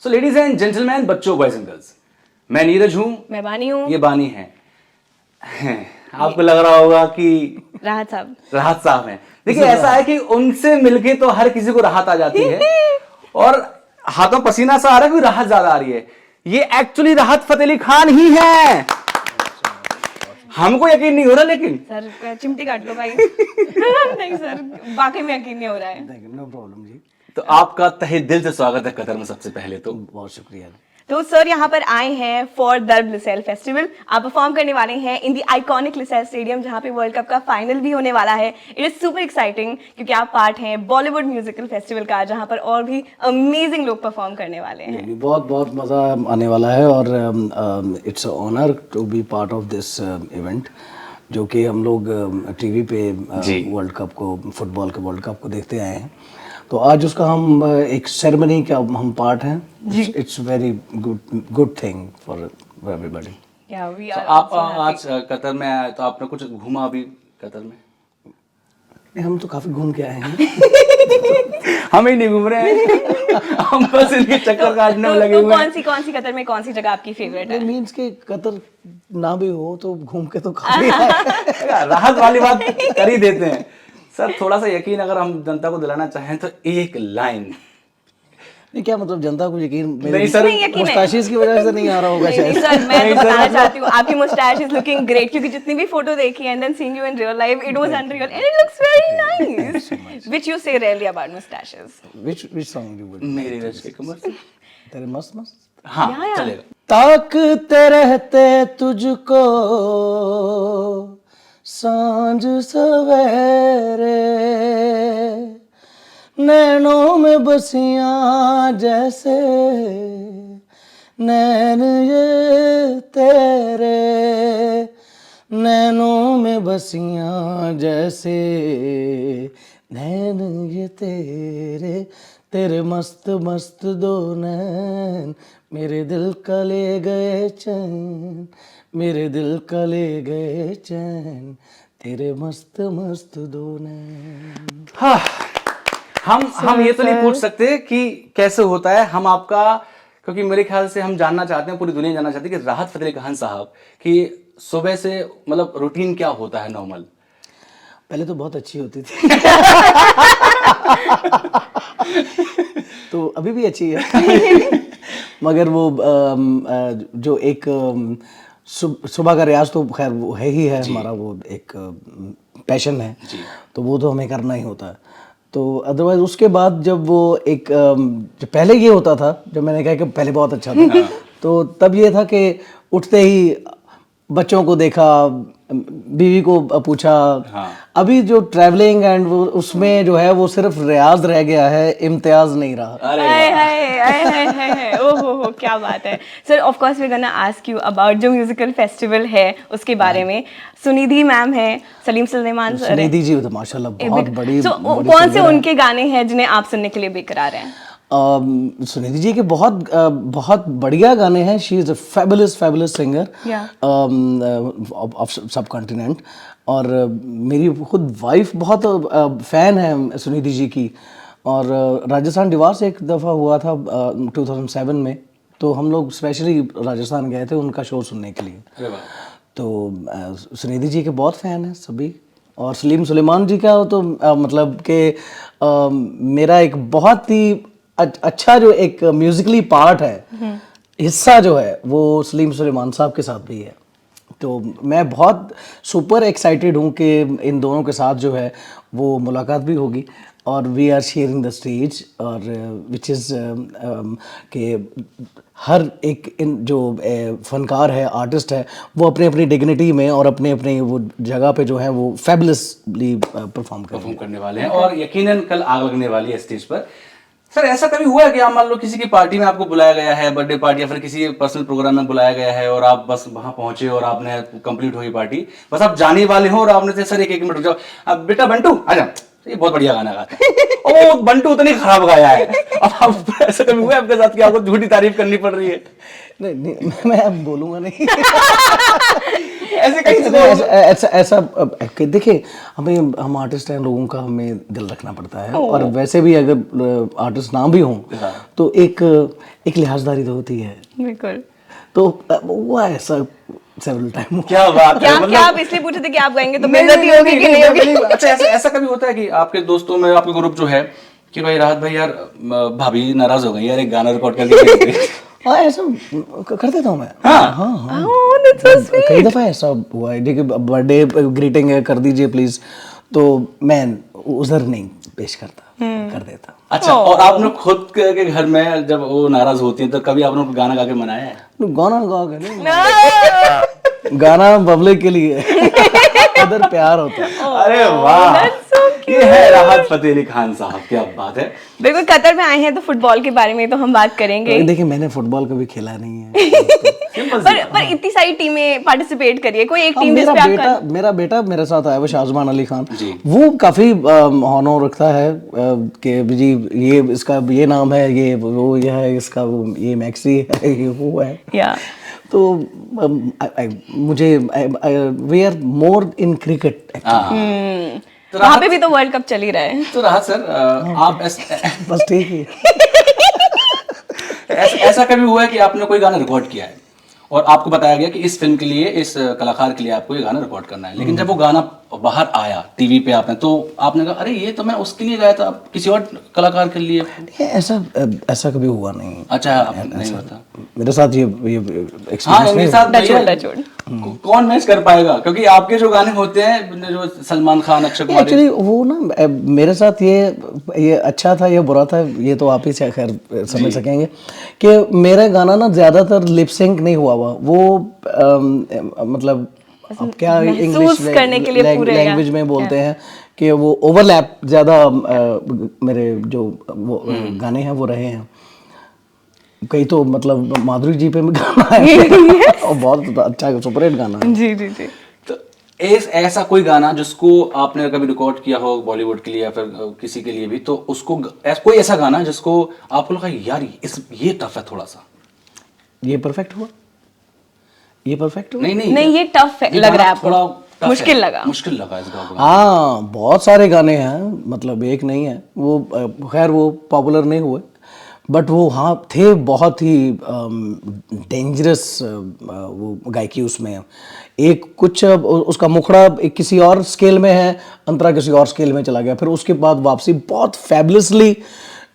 So ladies and gentleman, बच्चों, boys and girls, मैं नीरज हूँ, मैं बानी हूँ। ये बानी है। आपको लग रहा होगा कि राहत साहब हैं। देखिए ऐसा है कि उनसे मिलके तो हर किसी को राहत आ जाती है और हाथों पसीना सा आ रहा है, कोई राहत ज्यादा आ रही है। ये एक्चुअली राहत फतेह अली खान ही है। हमको यकीन नहीं हो रहा, लेकिन सर चिमटी काट लो भाई। नहीं सर, वाकई में यकीन नहीं हो रहा है। नो प्रॉब्लम जी। तो आपका तहे दिल से स्वागत है कतर में। सबसे पहले तो बहुत शुक्रिया। तो सर यहाँ पर आए हैं फॉर दर्ब लिसेल फेस्टिवल। आप परफॉर्म करने वाले हैं इन दी आइकॉनिक लिसेल स्टेडियम, जहाँ पे वर्ल्ड कप का फाइनल भी होने वाला है। इट इज सुपर एक्साइटिंग क्योंकि आप पार्ट हैं बॉलीवुड म्यूजिकल फेस्टिवल का, जहाँ पर और भी अमेजिंग लोग परफॉर्म करने वाले हैं। बहुत बहुत मज़ा आने वाला है और it's honour to be part of this event, जो कि हम लोग टीवी पे वर्ल्ड कप को, फुटबॉल के वर्ल्ड कप को देखते आए हैं। तो आज उसका हम एक सेरेमनी का हम पार्ट हैं। It's very good thing for everybody. आप आज कतर में आए तो आपने कुछ घूमा अभी कतर में? हम तो काफी घूम के आए हैं। हम ही नहीं घूम रहे हैं। हम बस इनके चक्कर काटने में लगे हुए हैं। कौन सी कतर में कौन सी जगह आपकी फेवरेट है? मींस के कतर ना भी हो तो घूम के तो काफी आए। राहत वाली बात कर ही देते हैं। सर थोड़ा सा यकीन अगर हम जनता को दिलाना चाहें तो एक लाइन। नहीं, क्या मतलब जनता को यकीन? नहीं सर, मुस्ताशीज की वजह से नहीं आ रहा होगा शायद। सर मैं तो बताना चाहती हूँ, आपकी मुस्टैच इज लुकिंग ग्रेट, क्योंकि जितनी भी फोटो देखी है and then seeing you in real life, it was unreal and it looks very nice. Which you say rarely about moustaches? Which song you would? मेरे रश के कमर से। तेरे मस्त मस्त। हाँ चलेगा। ताकते रहते तुझको सांझ सवेरे, नैनों में बसियां जैसे नैन ये तेरे, नैनों में बसियां जैसे नैन ये तेरे, तेरे मस्त मस्त दो नैन मेरे दिल का ले गए चैन, मेरे दिल का ले गए चैन, तेरे मस्त मस्त दो नैन। हाँ, हम ये तो नहीं पूछ सकते कि कैसे होता है। हम आपका, क्योंकि मेरे ख्याल से हम जानना चाहते हैं, पूरी दुनिया जानना चाहती है कि राहत फतेह अली खान साहब की सुबह से मतलब रूटीन क्या होता है नॉर्मल। पहले तो बहुत अच्छी होती थी। तो अभी भी अच्छी है। मगर वो जो एक सुबह का रियाज तो खैर वो है ही है हमारा, वो एक पैशन है, तो वो तो हमें करना ही होता है। तो अदरवाइज उसके बाद जब वो एक जो पहले ये होता था, जब मैंने कहा कि पहले बहुत अच्छा था, तो तब ये था कि उठते ही बच्चों को देखा, बीवी को पूछा। अभी जो ट्रैवलिंग एंड वो उसमें जो है वो सिर्फ रियाज रह गया है, इम्तियाज नहीं रहा। ओहो क्या बात है sir. Of course we gonna ask you about जो म्यूजिकल फेस्टिवल है उसके बारे में। सुनिधि मैम है, सलीम सुलेमान सर है। सुनिधि जी तो माशाल्लाह बहुत बड़ी। कौन से उनके गाने हैं जिन्हें आप सुनने के लिए बेकरार हैं? सुनिधि जी के बहुत बढ़िया गाने हैं। She is a fabulous singer of सब कॉन्टिनेंट। और मेरी खुद वाइफ बहुत फ़ैन है सुनिधि जी की। और राजस्थान डिवार्स एक दफ़ा हुआ था 2007 में, तो हम लोग स्पेशली राजस्थान गए थे उनका शो सुनने के लिए। तो सुनिधि जी के बहुत फ़ैन हैं सभी। और सलीम सुलेमान जी का तो मतलब कि मेरा एक बहुत ही अच्छा जो एक म्यूजिकली पार्ट है, हिस्सा जो है वो सलीम सुलेमान साहब के साथ भी है। तो मैं बहुत सुपर एक्साइटेड हूँ कि इन दोनों के साथ जो है वो मुलाकात भी होगी और we are sharing the stage. और विच इज़ कि हर एक जो फनकार है, आर्टिस्ट है, वो अपने अपनी डिग्निटी में और अपने अपने वो जगह पे जो है वो फैबुलसली परफॉर्म करने वाले हैं। और यकीनन कल आग लगने वाली है स्टेज पर। सर ऐसा कभी हुआ है कि आप मान लो किसी की पार्टी में आपको बुलाया गया है, बर्थडे पार्टी या फिर किसी पर्सनल प्रोग्राम में बुलाया गया है और आप बस वहां पहुंचे और आपने कंप्लीट हुई पार्टी, बस आप जाने वाले हो और आपने सर एक मिनट रुक जाओ, अब बेटा बंटू आ जा, तो ये बहुत बढ़िया गाना गाता है। ओ बंटू उतनी खराब गाया है। अब आप ऐसा कभी हुआ है आपके साथ कि आपको झूठी तारीफ करनी पड़ रही है? नहीं, मैं अब बोलूंगा नहीं। ऐसे कहीं ऐसा देखिए, हम आर्टिस्ट हैं, लोगों का हमें दिल रखना पड़ता है, और वैसे भी अगर आर्टिस्ट ना भी हों तो एक लिहाजदारी तो होती है। बिल्कुल। तो वो ऐसा सेवरल टाइम। क्या बात क्या है, क्या आप इसलिए पूछे थे कि आप गाएंगे तो बेइज्जती होगी कि नहीं होगी? अच्छा, ऐसा कभी होता है कि आपके दोस्तों में, आपके ग्रुप जो है कि भाई राहत भाई यार भाभी नाराज हो गई यार, एक गाना रिकॉर्ड कर दे? हाँ, ऐसा कर देता हूँ मैं। हाँ, Oh, that's so sweet. कई दफा ऐसा हुआ है। देखिए, बर्थडे ग्रीटिंग है, कर दीजिए प्लीज, तो मैं उधर नहीं पेश करता, कर देता। अच्छा, और आपने खुद के घर में जब वो नाराज होती है तो कभी आपने उनको गाना गा के मनाया है? गाना गा के नहीं, गाना पब्लिक के लिए उधर प्यार होता है। अरे वाह, ये है राहत फतेह अली खान साहब, क्या बात है। बिल्कुल, कतर में आए हैं तो फुटबॉल के बारे में तो हम बात करेंगे। देखिए, मैंने फुटबॉल कभी खेला नहीं है। पर इतनी सारी टीमें पार्टिसिपेट करिए, कोई एक टीम जिस पे आप मेरा बेटा मेरे साथ आया हुआ शाहजमान अली खान, वो काफी हॉनर रखता है कि जी ये इसका ये नाम है, ये वो ये है, इसका ये मैक्सी है, ये वो है। या तो मुझे we are more in cricket. तो वहाँ पे भी तो वर्ल्ड कप चल ही रहा है। तो राहत सर, आप बस ठीक है। ऐसा कभी हुआ है कि आपने कोई गाना रिकॉर्ड किया है और आपको बताया गया कि इस फिल्म के लिए, इस कलाकार के लिए आपको ये गाना रिकॉर्ड करना है, लेकिन जब वो गाना बाहर आया टीवी पे आपने, तो आपने कहा अरे ये तो मैं उसके लिए गाया था, अब किसी और कलाकार के लिए? ऐसा कभी हुआ नहीं। अच्छा, नहीं होता मेरे साथ ये हाँ, मेरे साथ कौन मैच कर पाएगा, क्योंकि आपके जो गाने होते हैं, जो सलमान खान, अक्षय कुमार, एक्चुअली वो ना मेरे साथ ये अच्छा था, ये बुरा था, ये तो आप ही से खैर समझ सकेंगे कि मेरा गाना ना ज्यादातर लिप सिंक नहीं हुआ वो मतलब अब क्या इंग्लिश लैंग्वेज में बोलते हैं कि वो ओवरलैप ज्यादा मेरे जो वो गाने हैं वो रहे हैं। कई तो मतलब माधुरी जी पे भी गाना है और बहुत अच्छा सुपरहिट गाना है। जी जी जी। तो ऐसा कोई गाना जिसको आपने कभी रिकॉर्ड किया हो बॉलीवुड के लिए या फिर किसी के लिए भी, तो उसको कोई ऐसा गाना जिसको आपको लगा यार ये टफ है थोड़ा सा, ये परफेक्ट हुआ, ये परफेक्ट हुआ? नहीं, ये टफ लग रहा है आपको, थोड़ा मुश्किल लगा इस गाना। हाँ, बहुत सारे गाने हैं, मतलब एक नहीं है वो, खैर वो पॉपुलर नहीं हुए, बट वो हाँ थे बहुत ही डेंजरस वो गायकी उसमें। एक कुछ उसका मुखड़ा एक किसी और स्केल में है, अंतरा किसी और स्केल में चला गया, फिर उसके बाद वापसी बहुत फैबुलसली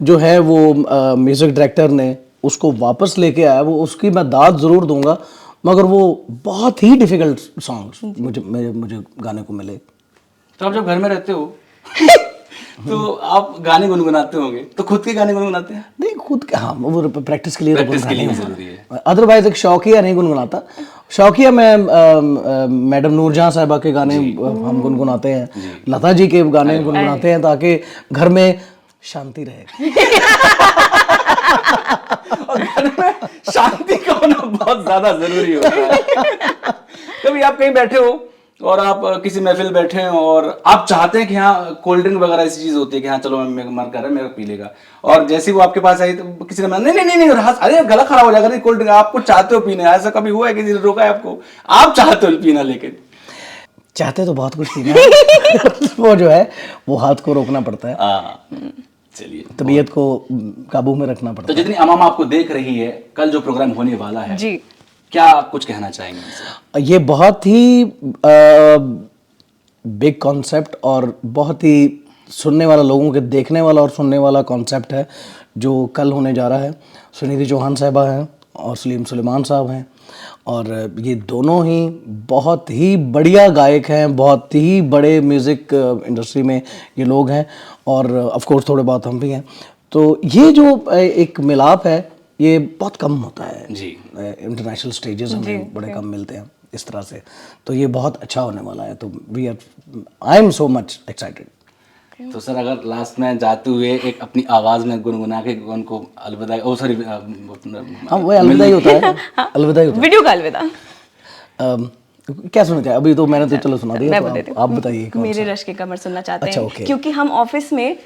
जो है वो म्यूजिक डायरेक्टर ने उसको वापस लेके आया। वो उसकी मैं दाद ज़रूर दूंगा, मगर वो बहुत ही डिफिकल्ट सॉन्ग्स मुझे गाने को मिले। तो आप जब घर में रहते हो तो आप गाने गुनगुनाते होंगे, तो खुद के गाने गुनगुनाते हैं? नहीं, खुद के, हाँ वो प्रैक्टिस के लिए जरूरी है। अदरवाइज एक शौकिया नहीं गुनगुनाता। शौकिया मैं मैडम नूरजहां साहिबा के गाने हम गुनगुनाते हैं, लता जी के गाने गुनगुनाते हैं, ताकि घर में शांति रहे। और घर में शांति का होना बहुत ज्यादा जरूरी होता है। कभी आप कहीं बैठे हो और आप किसी महफिल बैठे हैं और आप चाहते हैं कि हाँ कोल्ड ड्रिंक वगैरह ऐसी चीज होती है कि हाँ चलो मेरा मन कर रहा है, मेरा पी लेगा, और जैसे वो आपके पास आई तो किसी ने नहीं राहत, अरे गला खराब हो जाएगा, नहीं कोल्ड ड्रिंक आपको चाहते हो पीना, ऐसा कभी हुआ है किसी ने रोका है आपको? आप चाहते हो पीना, लेकिन चाहते तो बहुत कुछ पीना है वो जो है वो हाथ को रोकना पड़ता है। चलिए, तबीयत को काबू में रखना पड़ता है। तो जितनी अमामा आपको देख रही है, कल जो प्रोग्राम होने वाला है जी, क्या कुछ कहना चाहेंगे? ये बहुत ही बिग कॉन्सेप्ट और बहुत ही सुनने वाला, लोगों के देखने वाला और सुनने वाला कॉन्सेप्ट है जो कल होने जा रहा है। सुनिधि चौहान साहिबा हैं और सलीम सुलेमान साहब हैं, और ये दोनों ही बहुत ही बढ़िया गायक हैं, बहुत ही बड़े म्यूज़िक इंडस्ट्री में ये लोग हैं, और ऑफ कोर्स थोड़े बहुत हम भी हैं। तो ये जो एक मिलाप है ये बहुत कम होता है जी, इंटरनेशनल स्टेजेस हमें बड़े कम मिलते हैं इस तरह से, तो ये बहुत अच्छा होने वाला है। तो I am so much excited. तो सर, अगर लास्ट में जाते हुए एक अपनी आवाज में गुनगुना के उनको अलविदा, ओ सॉरी, हाँ वो अलविदा ही होता है, अलविदा ही होता है। वीडियो का अलविदा। क्या सुनना चाहिए? अभी तो मैंने तो चलो सुना दिया, मैं तो बता देती हूँ। आप बताइए कौन मेरे सा? रश के कमर सुनना चाहते अच्छा, हैं ओके। क्योंकि हम ऑफिस में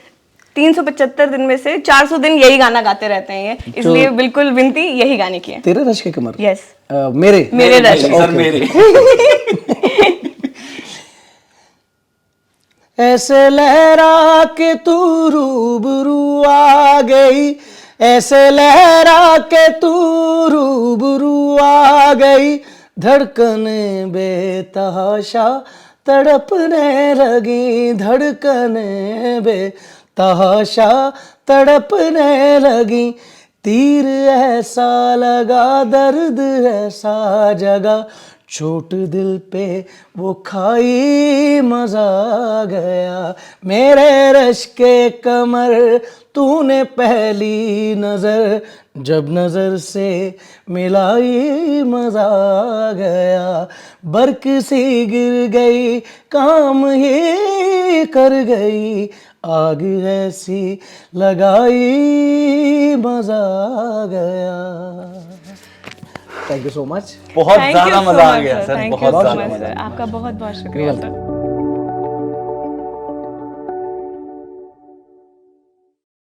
375 दिन में से 400 दिन यही गाना गाते रहते हैं, ये इसलिए बिल्कुल विनती यही गाने की है। तेरे रश के कमर? यस, मेरे रश सर मेरे ऐसे लहरा के तू रूबरू आ गई, ऐसे लहरा के तू रूबरू आ गई, धड़कने बेतहाशा तड़पने लगी, धड़कने बेतहाशा तड़पने लगी, तीर ऐसा लगा दर्द ऐसा जगा, चोट दिल पे वो खाई मजा आ गया, मेरे रश के कमर तूने पहली नजर जब नजर से मिलाई मजा आ गया, बरक सी गिर गई काम ही कर गई, आग ऐसी लगाई मजा आ गया। Thank you so much. बहुत Thank you ज्यादा so मजा आ much, गया sir. सर, Thank you बहुत so ज्यादा much, मजा sir. आपका बहुत बहुत शुक्रिया सर।